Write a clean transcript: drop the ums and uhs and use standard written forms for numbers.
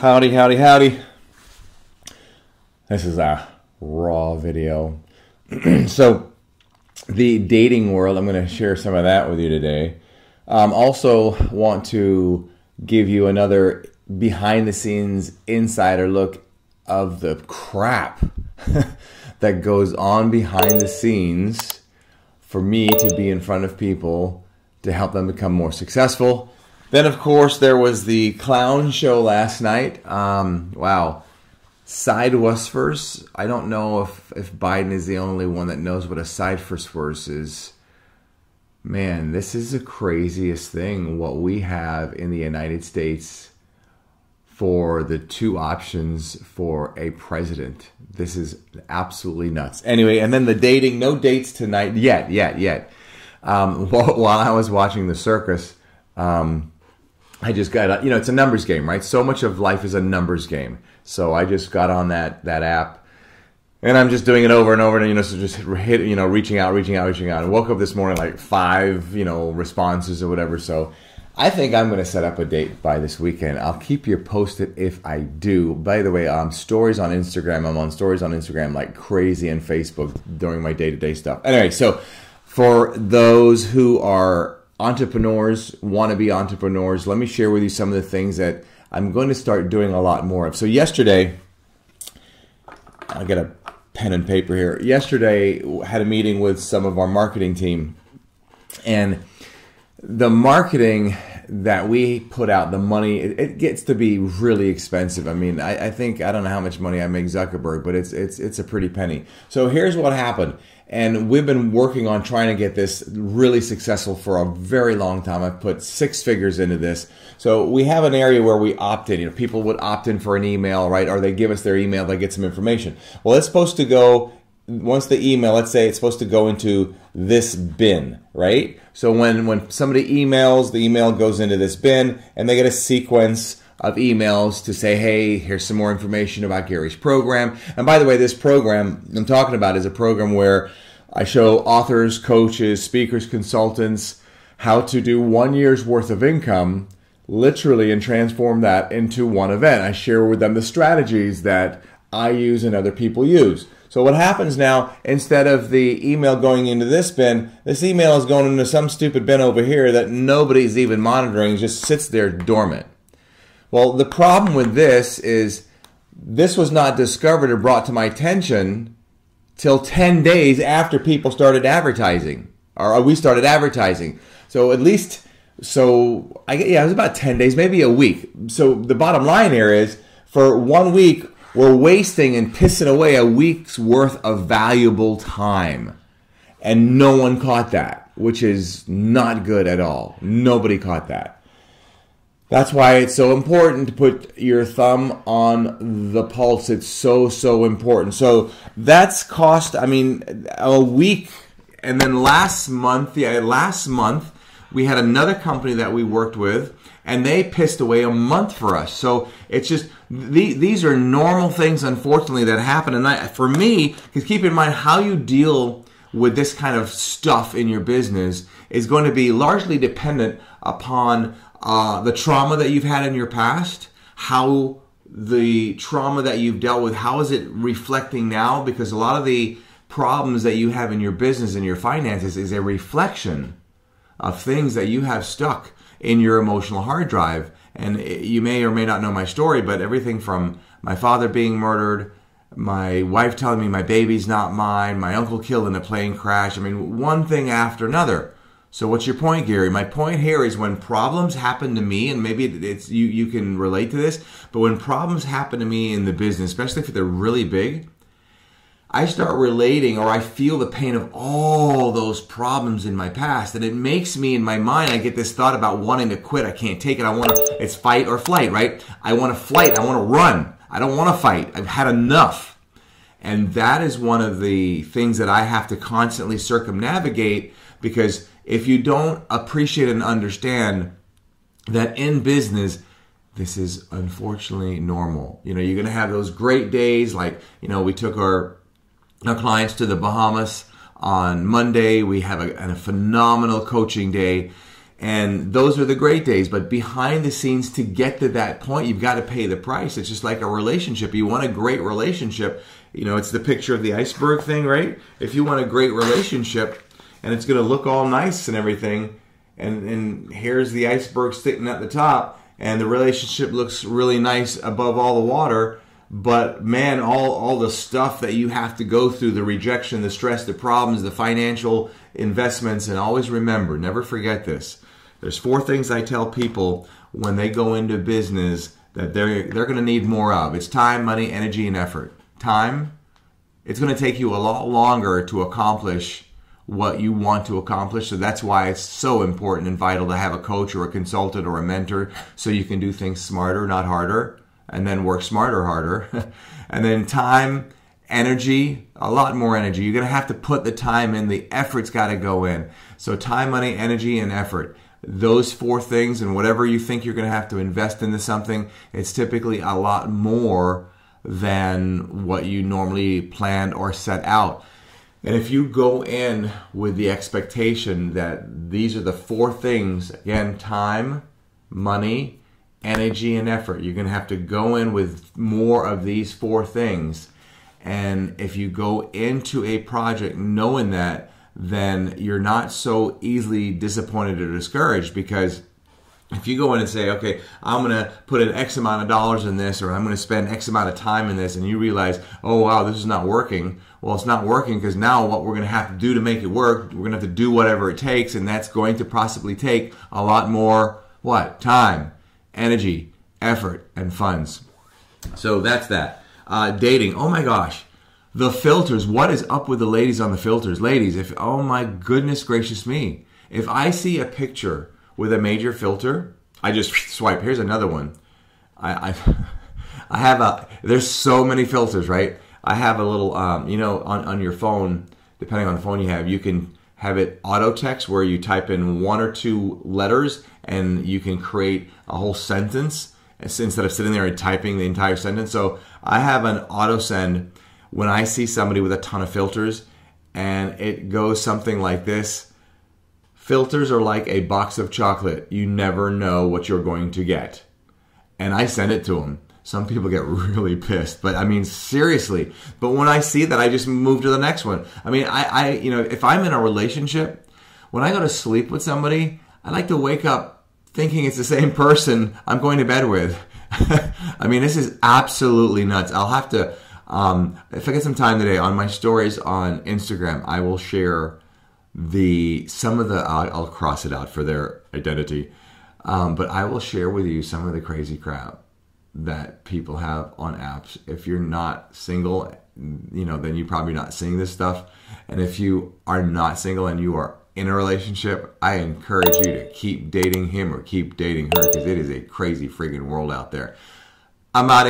Howdy, howdy, howdy. This is a raw video. So, the dating world, I'm going to share some of that with you today. Also want to give you another behind-the-scenes insider look of the crap that goes on behind the scenes for me to be in front of people to help them become more successful. Then, of course, there was the clown show last night. Wow. Sidewasfurs. I don't know if Biden is the only one that knows what a sidewasfurs is. Man, this is the craziest thing, what we have in the United States for the two options for a president. This is absolutely nuts. Anyway, and then the dating, no dates tonight yet. While I was watching the circus, I just got, it's a numbers game, right? So much of life is a numbers game. So I just got on that app, and I'm just doing it over and over, and so just reaching out, and woke up this morning like 5, responses or whatever. So I think I'm going to set up a date by this weekend. I'll keep you posted if I do. By the way, stories on Instagram. I'm on stories on Instagram like crazy, and Facebook during my day-to-day stuff. Anyway, so for those who are entrepreneurs, wannabe entrepreneurs, let me share with you some of the things that I'm going to start doing a lot more of. So yesterday, I'll get a pen and paper here. Yesterday, had a meeting with some of our marketing team, and the marketing that we put out, the money, it gets to be really expensive. I mean, I think, I don't know how much money I make Zuckerberg, but it's a pretty penny. So here's what happened. And we've been working on trying to get this really successful for a very long time. I've put 6 figures into this. So we have an area where we opt in. People would opt in for an email, right? Or they give us their email, they get some information. Well, it's supposed to go, once the email, let's say it's supposed to go into this bin, right? So when somebody emails, the email goes into this bin, and they get a sequence of emails to say, hey, here's some more information about Gary's program. And by the way, this program I'm talking about is a program where I show authors, coaches, speakers, consultants how to do 1 year's worth of income, literally, and transform that into one event. I share with them the strategies that I use and other people use. So what happens now, instead of the email going into this bin, this email is going into some stupid bin over here that nobody's even monitoring, just sits there dormant. Well, the problem with this is this was not discovered or brought to my attention till 10 days after people started advertising, or we started advertising. So at least, it was about 10 days, maybe a week. So the bottom line here is, for 1 week, we're wasting and pissing away a week's worth of valuable time. And no one caught that, which is not good at all. Nobody caught that. That's why it's so important to put your thumb on the pulse. It's so important. So that's cost, a week. And then last month, we had another company that we worked with, and they pissed away a month for us. So it's just, these are normal things, unfortunately, that happen. And for me, because keep in mind, how you deal with this kind of stuff in your business is going to be largely dependent upon the trauma that you've had in your past, how the trauma that you've dealt with, how is it reflecting now? Because a lot of the problems that you have in your business and your finances is a reflection of things that you have stuck in your emotional hard drive. And you may or may not know my story, but everything from my father being murdered, my wife telling me my baby's not mine, my uncle killed in a plane crash. One thing after another. So what's your point, Gary? My point here is, when problems happen to me, and maybe it's you can relate to this, but when problems happen to me in the business, especially if they're really big, I start relating, or I feel the pain of all those problems in my past, and it makes me, in my mind, I get this thought about wanting to quit. I can't take it. It's fight or flight, right? I want to fight. I want to run. I don't want to fight. I've had enough. And that is one of the things that I have to constantly circumnavigate, because if you don't appreciate and understand that in business, this is unfortunately normal. You're going to have those great days, like, we took our clients to the Bahamas on Monday. We have a phenomenal coaching day. And those are the great days. But behind the scenes, to get to that point, you've got to pay the price. It's just like a relationship. You want a great relationship. You know, it's the picture of the iceberg thing, right? If you want a great relationship and it's going to look all nice and everything, and here's the iceberg sticking at the top, and the relationship looks really nice above all the water, but man, all the stuff that you have to go through, the rejection, the stress, the problems, the financial investments, and always remember, never forget this. There's 4 things I tell people when they go into business that they're going to need more of. It's time, money, energy, and effort. Time, it's going to take you a lot longer to accomplish what you want to accomplish. So that's why it's so important and vital to have a coach or a consultant or a mentor, so you can do things smarter, not harder, and then work smarter, harder. And then time, energy, a lot more energy. You're going to have to put the time in. The effort's got to go in. So time, money, energy, and effort. Those 4 things, and whatever you think you're going to have to invest into something, it's typically a lot more than what you normally planned or set out. And if you go in with the expectation that these are the 4 things, again, time, money, energy, and effort, you're going to have to go in with more of these 4 things. And if you go into a project knowing that, then you're not so easily disappointed or discouraged, because if you go in and say, okay, I'm going to put an X amount of dollars in this, or I'm going to spend X amount of time in this, and you realize, oh wow, this is not working. Well, it's not working because now what we're going to have to do to make it work, we're going to have to do whatever it takes, and that's going to possibly take a lot more, what? Time, energy, effort, and funds. So that's that. Dating, oh my gosh. The filters, what is up with the ladies on the filters? Ladies, oh my goodness gracious me. If I see a picture with a major filter, I just swipe. Here's another one. I have there's so many filters, right? I have a little, you know, on your phone, depending on the phone you have, you can have it auto text where you type in 1 or 2 letters and you can create a whole sentence instead of sitting there and typing the entire sentence. So I have an auto send when I see somebody with a ton of filters, and it goes something like this. Filters are like a box of chocolate. You never know what you're going to get. And I send it to them. Some people get really pissed, but I mean, seriously. But when I see that, I just move to the next one. I mean, you know, if I'm in a relationship, when I go to sleep with somebody, I like to wake up thinking it's the same person I'm going to bed with. I mean, this is absolutely nuts. I'll have to, if I get some time today, on my stories on Instagram, I will share some of the, I'll cross it out for their identity, but I will share with you some of the crazy crap that people have on apps. If you're not single, you know, then you're probably not seeing this stuff. And if you are not single and you are in a relationship, I encourage you to keep dating him or keep dating her, because it is a crazy friggin' world out there. I'm out of